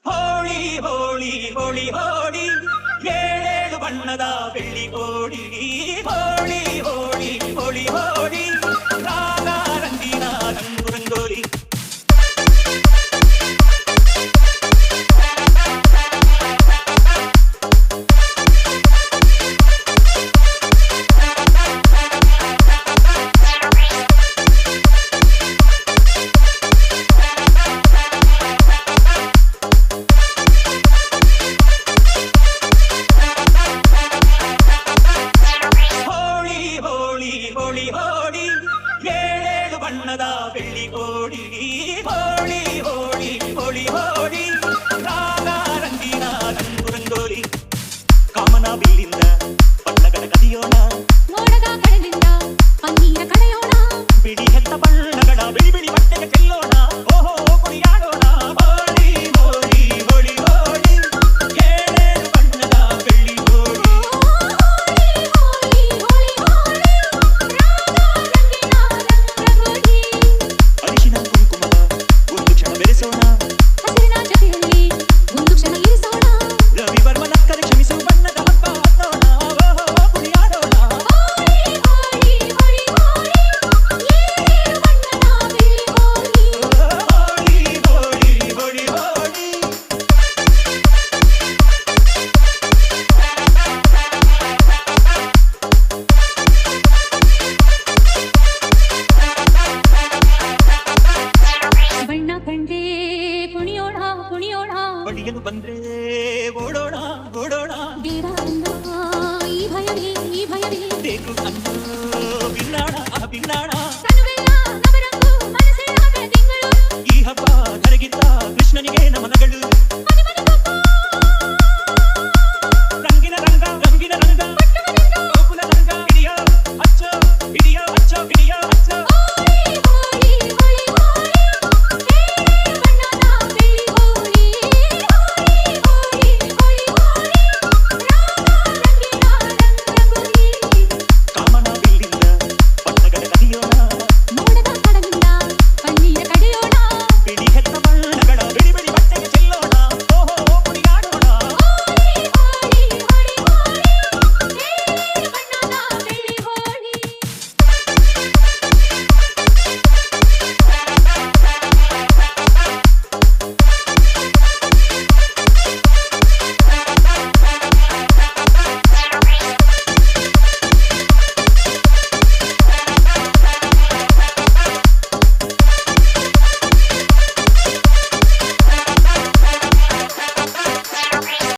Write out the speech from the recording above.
ಹೋಳಿ ಹೋಳಿ ಹೋಳಿ ಹೋಳಿ ಏಳೇಳು ಬಣ್ಣದ ಬೆಳ್ಳಿ ಕೋಡಿ. ಹೋಳಿ ಹೋಳಿ ಹೋಳಿ ಹೋಳಿ ರಾಗ ರಂಗಿನ ರಂಗು ರಂಗೋಲಿ. ಹೋಳಿ ಹೋಳಿ ಏಳೇಳು ಬಣ್ಣದ ಬೆಳ್ಳಿ ಕೋಡಿ. ಹೋಳಿ ಹೋಳಿ ಹೋಳಿ ಹೋಳಿ ರಾಗ ರಂಗಿನ ರಂಗು ರಂಗೋಲಿ. ಕಾಮನ ಬಿಲ್ಲಿಂದ ಬಣ್ಣಗಳ ಕದಿಯೋಣ, ಮೋಡದ ಕಡಲಿಂದ ಪನ್ನೀರ ಕಡೆಯೋಣ, ಬಿಡಿ ಹೆತ್ತ ಬಣ್ಣಗಳ ಬಿಳಿ ಬಿಳಿ ಬಟ್ಟೆಗೆ ಚೆಲ್ಲೋಣ. ಓಹೋ ಕುಣಿಯಾಡೋಣ. ಹೋಳಿ ಹೋಳಿ ಹೋಳಿ ಹೋಳಿ ಏಳೇಳು ಬಣ್ಣದ ಬೆಳ್ಳಿ ಕೋಡಿ. ಅರಿಶಿನ ಕುಂಕುಮದ ಒಂದು ಕ್ಷಣ ಬೆರೆಸೋಣ, ಹಸಿರಿನ ಜೊತೆಯಲ್ಲಿ ಒಂದು ಕ್ಷಣ ಇರಿಸೋಣ. ರವಿವರ್ಮನ ಕರೆ ಕ್ಷಮಿಸು ಬಣ್ಣದ ಹಬ್ಬ ಹತ್ತೋಣ. ಓಹೋ ಕುಣಿಯಾಡೋಣ. ಹೋಳಿ ಹೋಳಿ ಹೋಳಿ ಹೋಳಿ ಏಳೇಳು ಬಣ್ಣದ ಬೆಳ್ಳಿ ಕೋಡಿ. ಹೋಳಿ ಹೋಳಿ ಹೋಳಿ ಹೋಳಿ ಬಣ್ಣ ಕಂಡೇ ಕುಣಿಯೋಣ ಕುಣಿಯೋಣ, ಬಡಿಯಲು ಬಂದ್ರೆ ಓಡೋಣ ಓಡೋಣ. ಬೇಡ ಅನ್ನ ಈ ಭಯವೇ ಈ ಭಯವೇ, ಬೇಕು ಅನ್ನೋ ಬಿನ್ನಾಣ ಬಿನ್ನಾಣ.